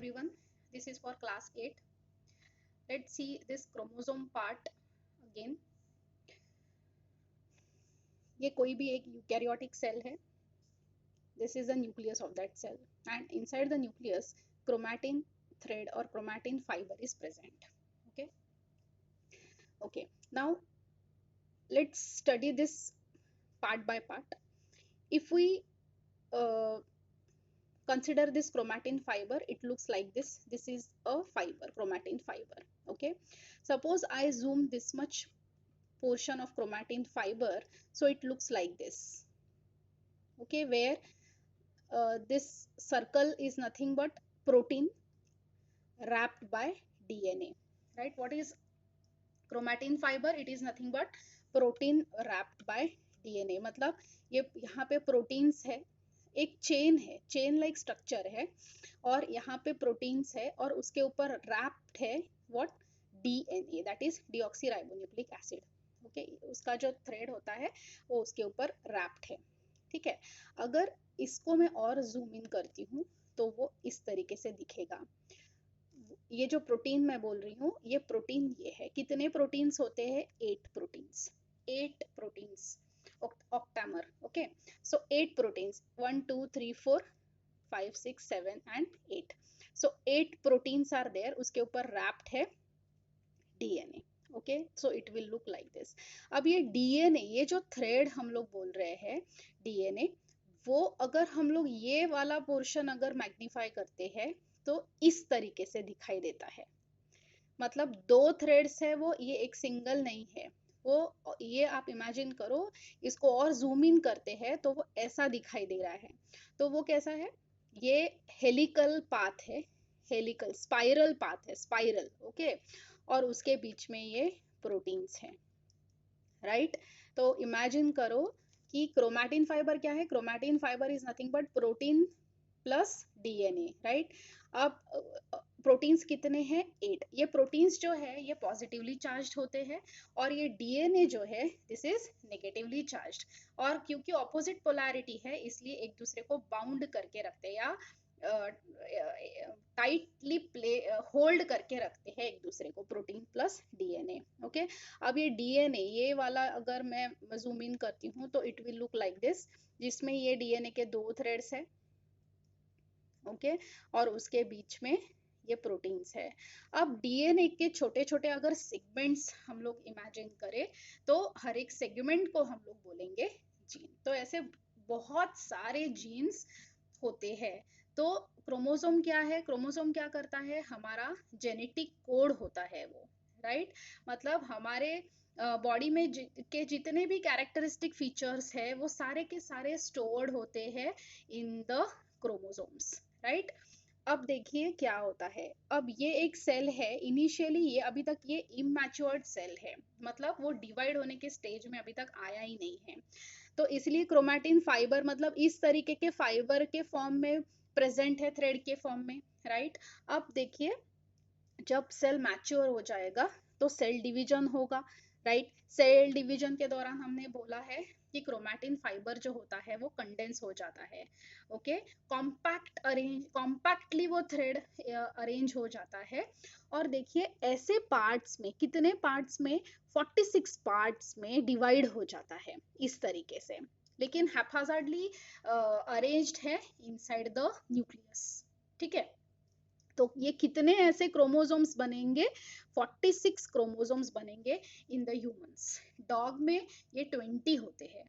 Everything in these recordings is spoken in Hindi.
everyone, this is for class 8. Let's see this chromosome part again. ये कोई भी एक यूकैरियोटिक सेल है. This is the nucleus of that cell, and inside the nucleus chromatin thread or chromatin fiber is present. Okay, now let's study this part by part. If we uh, consider this chromatin fiber, it looks like this. This is a fiber, chromatin fiber. Okay, suppose I zoom this much portion of chromatin fiber, so it looks like this. Okay, where this circle is nothing but protein wrapped by DNA, right? What is chromatin fiber? It is nothing but protein wrapped by DNA. मतलब ये यहाँ पे प्रोटीन्स है, एक चेन है, चेन लाइक स्ट्रक्चर है, और यहाँ पे प्रोटीन्स है और उसके ऊपर रैप्ड है what, DNA, that is deoxyribonucleic acid. Okay, उसका जो थ्रेड होता है वो उसके ऊपर रैप्ड है. ठीक है, अगर इसको मैं और जूम इन करती हूँ तो वो इस तरीके से दिखेगा. ये जो प्रोटीन मैं बोल रही हूँ, ये प्रोटीन ये है. कितने प्रोटीन्स होते हैं? 8 proteins. 8 proteins, octamer. Okay, so 8 proteins, 1 2 3 4 5 6 7 and 8. So 8 proteins are there. उसके ऊपर wrapped है DNA. Okay, so it will look like this. अब ये DNA, ये जो थ्रेड हम लोग बोल रहे हैं DNA, वो अगर हम लोग ये वाला पोर्शन अगर मैग्नीफाई करते हैं तो इस तरीके से दिखाई देता है. मतलब दो थ्रेड्स है वो, ये एक सिंगल नहीं है वो. ये आप इमेजिन करो, इसको और जूम इन करते हैं तो वो ऐसा दिखाई दे रहा है. तो वो कैसा है? ये हेलिकल पाथ है, हेलिकल स्पाइरल पाथ है, स्पाइरल. ओके, और उसके बीच में ये प्रोटीन्स हैं, राइट? तो इमेजिन करो कि क्रोमैटिन फाइबर क्या है? Chromatin fibre is nothing but protein plus DNA, right? अब प्रोटीन्स कितने हैं? 8. ये प्रोटीन्स जो है ये पॉजिटिवली चार्ज्ड होते हैं और ये DNA जो है दिस इज नेगेटिवली चार्ज्ड. और क्योंकि ऑपोजिट पोलैरिटी है इसलिए एक दूसरे को बाउंड करके रखते हैं या टाइटली होल्ड करके रखते हैं एक दूसरे को, प्रोटीन प्लस DNA. ओके, अब ये DNA ये वाला अगर मैं जूम इन करती हूँ तो it will look like this, जिसमें ये DNA के 2 थ्रेड्स है. ओके, और उसके बीच में ये प्रोटीन्स है. अब DNA के छोटे छोटे अगर सेगमेंट्स हम लोग इमेजिन करें तो हर एक सेगमेंट को हम लोग बोलेंगे जीन. तो ऐसे बहुत सारे जीन्स होते हैं. तो क्रोमोसोम क्या है? क्रोमोसोम क्या करता है? हमारा जेनेटिक कोड होता है वो, राइट? मतलब हमारे बॉडी में के जितने भी कैरेक्टरिस्टिक फीचर्स है वो सारे के सारे स्टोर्ड होते हैं इन द क्रोमोसोम्स, राइट? अब देखिए क्या होता है. अब ये एक सेल है, इनिशियली ये अभी तक ये इमैच्योर्ड सेल है, मतलब वो डिवाइड होने के स्टेज में अभी तक आया ही नहीं है. तो इसलिए क्रोमैटिन फाइबर मतलब इस तरीके के फाइबर के फॉर्म में प्रेजेंट है, थ्रेड के फॉर्म में, राइट? अब देखिए जब सेल मैच्योर हो जाएगा तो सेल डिवीजन होगा, राइट? सेल डिवीजन के दौरान हमने बोला है कि क्रोमैटिन फाइबर जो होता है वो कंडेंस हो जाता है. ओके, कॉम्पैक्टली वो थ्रेड अरेंज हो जाता है. और देखिए ऐसे पार्ट्स में, कितने पार्ट्स में? 46 पार्ट्स में डिवाइड हो जाता है इस तरीके से, लेकिन हैप्हाजार्डली अरेंज्ड है इनसाइड द न्यूक्लियस. ठीक है, तो ये कितने ऐसे क्रोमोसोम्स बनेंगे? 46 क्रोमोसोम्स बनेंगे इन द ह्यूमंस. डॉग में ये 20 होते हैं,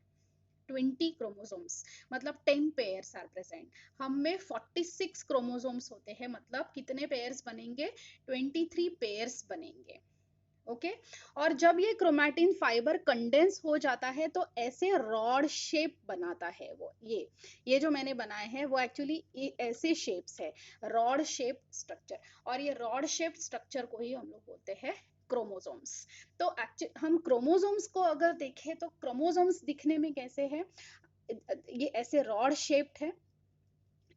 20 क्रोमोसोम्स, मतलब 10 पेयर्स आर प्रेजेंट. हम में 46 क्रोमोसोम्स होते हैं, मतलब कितने पेयर्स बनेंगे? 23 पेयर्स बनेंगे. ओके, और जब ये क्रोमैटिन फाइबर कंडेंस हो जाता है तो ऐसे रॉड शेप बनाता है वो. ये जो मैंने बनाए हैं वो एक्चुअली ऐसे शेप्स है, रॉड शेप स्ट्रक्चर. और ये रॉड शेप स्ट्रक्चर को ही हम लोग बोलते हैं क्रोमोसोम्स. तो हम क्रोमोसोम्स को अगर देखें तो क्रोमोसोम्स दिखने में कैसे है? ये ऐसे रॉड शेप्ड है,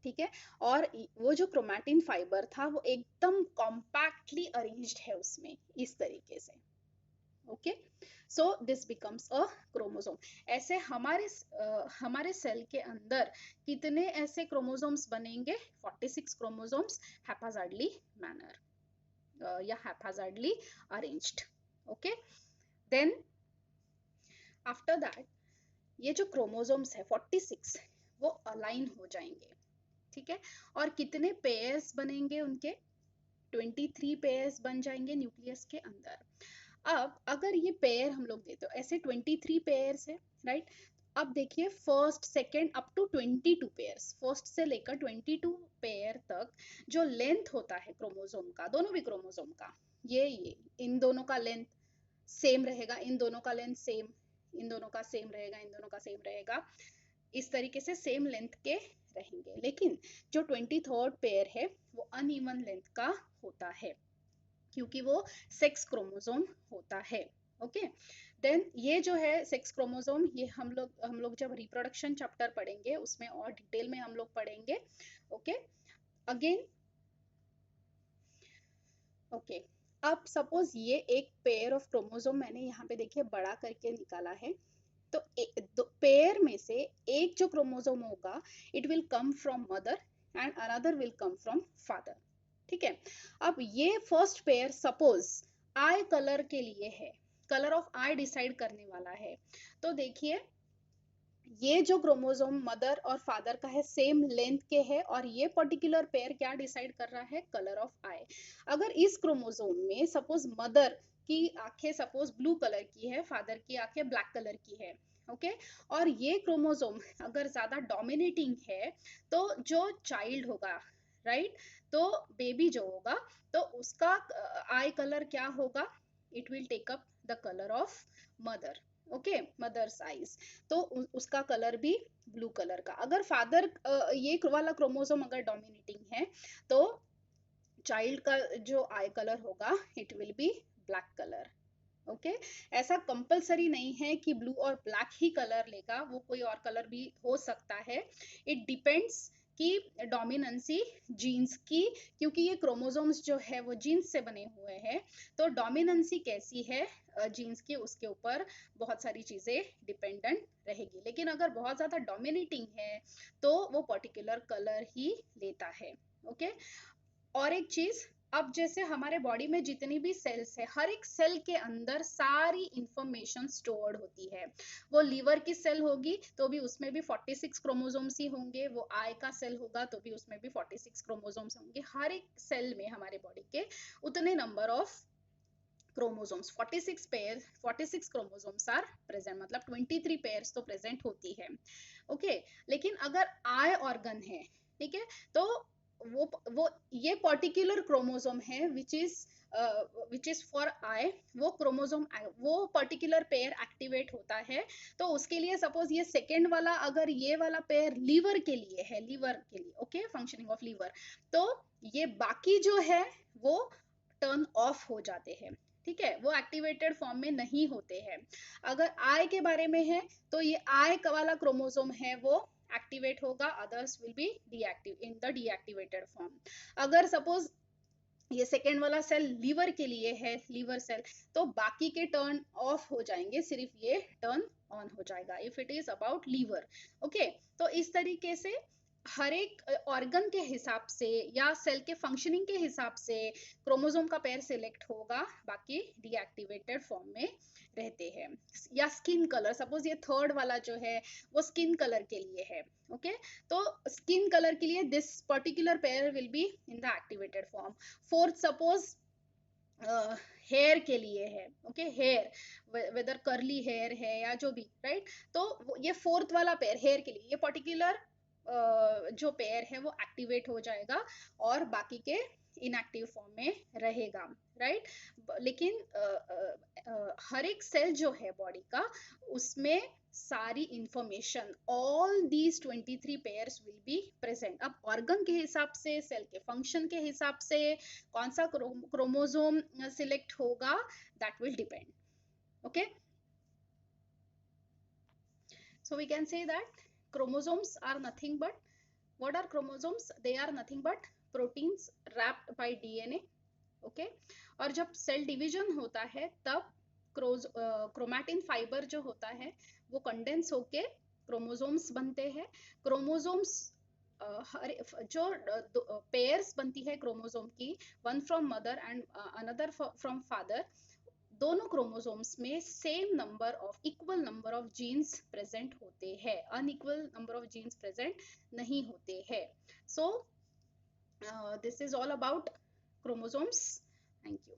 ठीक है? और वो जो क्रोमैटिन फाइबर था वो एकदम कॉम्पैक्टली अरेंज्ड है उसमें, इस तरीके से. Okay, so this becomes a chromosome. ऐसे हमारे सेल के अंदर कितने ऐसे क्रोमोसोम्स बनेंगे? 46 क्रोमोसोम्स हैप्पैज़ार्डली मैनर या haphazardly arranged. Okay, then after that ये जो क्रोमोसोम्स है 46 वो अलाइन हो जाएंगे, ठीक है। और कितने पेयर्स बनेंगे उनके? 23 पेयर्स बन जाएंगे न्यूक्लियस के अंदर। अब अगर ये पेयर हम लोग देते, तो ऐसे 23 पेयर्स है, राइट। अब देखिए first second up to 22 pairs, first से लेकर 22 पेयर तक जो लेंथ होता है क्रोमोसोम का, दोनों भी क्रोमोसोम का, ये इन दोनों का लेंथ सेम रहेगा, इन दोनों का लेंथ सेम, इन दोनों का सेम रहेगा, इन दोनों का सेम रहेगा, इस तरीके से सेम लेंथ के रहेंगे। लेकिन जो 23rd पेयर है वो अनइवन लेंथ का होता है, क्योंकि वो सेक्स क्रोमोसोम होता है। ओके, देन ये जो है सेक्स क्रोमोसोम, ये हम लोग जब रिप्रोडक्शन चैप्टर पढ़ेंगे उसमें और डिटेल में हम लोग पढ़ेंगे। ओके, अगेन ओके, अब सपोज ये एक पेयर ऑफ क्रोमोसोम मैंने यहाँ पे देखिए बड़ा करके निकाला है, तो पेयर में से एक जो क्रोमोसोम होगा it will come from mother and another will come from father, ठीक है। अब ये first pair suppose I colour के लिए है, कलर ऑफ आई डिसाइड करने वाला है, तो देखिए ये जो क्रोमोसोम मदर और फादर का है सेम लेंथ के है, और ये पर्टिकुलर पेयर क्या डिसाइड कर रहा है? कलर ऑफ आई। अगर इस क्रोमोसोम में सपोज मदर की आंखें सपोज ब्लू कलर की है, फादर की आंखें ब्लैक कलर की है, ओके, और ये क्रोमोसोम अगर ज्यादा डोमिनेटिंग है तो जो चाइल्ड होगा, राइट, तो बेबी जो होगा तो उसका आई कलर क्या होगा? It will take up the colour of mother, okay, mother's eyes, तो उसका कलर भी ब्लू कलर का। अगर फादर ये वाला क्रोमोसोम अगर डोमिनेटिंग है तो चाइल्ड का जो आई कलर होगा it will be black colour. Okay, ऐसा कंपलसरी नहीं है कि ब्लू और ब्लैक ही कलर लेगा, वो कोई और कलर भी हो सकता है। इट डिपेंड्स कि डोमिनेंसी जीन्स की, क्योंकि ये क्रोमोसोम्स जो है वो जीन्स से बने हुए हैं, तो डोमिनेंसी कैसी है जीन्स की उसके ऊपर बहुत सारी चीजें डिपेंडेंट रहेगी। लेकिन अगर बहुत ज्यादा डोमिनेटिंग है तो वो पर्टिकुलर कलर ही लेता है। ओके, और एक चीज, अब जैसे हमारे बॉडी में जितनी भी सेल्स है, हर एक सेल के अंदर सारी इंफॉर्मेशन स्टोर्ड होती है। वो लीवर की सेल होगी तो भी उसमें भी 46 क्रोमोसोम्स ही होंगे, वो आई का सेल होगा तो भी उसमें भी 46 क्रोमोसोम्स होंगे। हर एक सेल में हमारे बॉडी के उतने number of chromosomes 46 pair 46 chromosomes are present, मतलब 23 पेयर्स तो प्रेजेंट होती है। ओके, लेकिन अगर आई ऑर्गन है, ठीक है, तो वो ये पर्टिकुलर क्रोमोसोम है विच इज फॉर आई, वो क्रोमोसोम वो पर्टिकुलर पेयर एक्टिवेट होता है। तो उसके लिए सपोज ये सेकेंड वाला अगर ये वाला पेयर लीवर के लिए है, लीवर के लिए, ओके, फंक्शनिंग ऑफ लीवर, तो ये बाकी जो है वो टर्न ऑफ हो जाते हैं, ठीक है, वो एक्टिवेटेड फॉर्म में नहीं होते हैं। अगर आई के बारे में है तो ये आई वाला क्रोमोसोम है वो एक्टिवेट होगा, others will be deactive in the deactivated form. अगर सपोज ये सेकेंड वाला सेल लीवर के लिए है, लीवर सेल, तो बाकी के टर्न ऑफ हो जाएंगे, सिर्फ ये टर्न ऑन हो जाएगा if it is about liver. Okay, तो इस तरीके से हर एक ऑर्गन के हिसाब से या सेल के फंक्शनिंग के हिसाब से क्रोमोसोम का पेयर सिलेक्ट होगा, बाकी डीएक्टिवेटेड फॉर्म में रहते हैं। या स्किन कलर, सपोज ये थर्ड वाला जो है वो स्किन कलर के लिए है, ओके, तो स्किन कलर के लिए this particular pair will be in the activated form. Fourth suppose hair के लिए है, okay, hair whether curly hair है या जो भी, राइट, तो ये फोर्थ वाला पेयर हेयर के लिए, ये पर्टिकुलर जो पेयर है वो एक्टिवेट हो जाएगा और बाकी के इनएक्टिव फॉर्म में रहेगा, राइट। लेकिन हर एक सेल जो है बॉडी का उसमें सारी information all these 23 pairs will be present. अब ऑर्गन के हिसाब से, सेल के फंक्शन के हिसाब से कौन सा क्रोमोसोम सिलेक्ट होगा, that will depend. Okay, so we can say that chromosomes are nothing but, what are chromosomes? They are nothing but proteins wrapped by DNA, okay, और जब सेल डिवीजन होता है तब क्रोमैटिन फाइबर जो होता है वो कंडेंस होके क्रोमोसोम्स बनते हैं। क्रोमोसोम्स जो पेयर्स बनती है क्रोमोसोम की, one from mother and another from father, दोनों क्रोमोसोम्स में same number of, equal number of genes present होते हैं, unequal number of genes present नहीं होते हैं। So this is all about chromosomes. Thank you.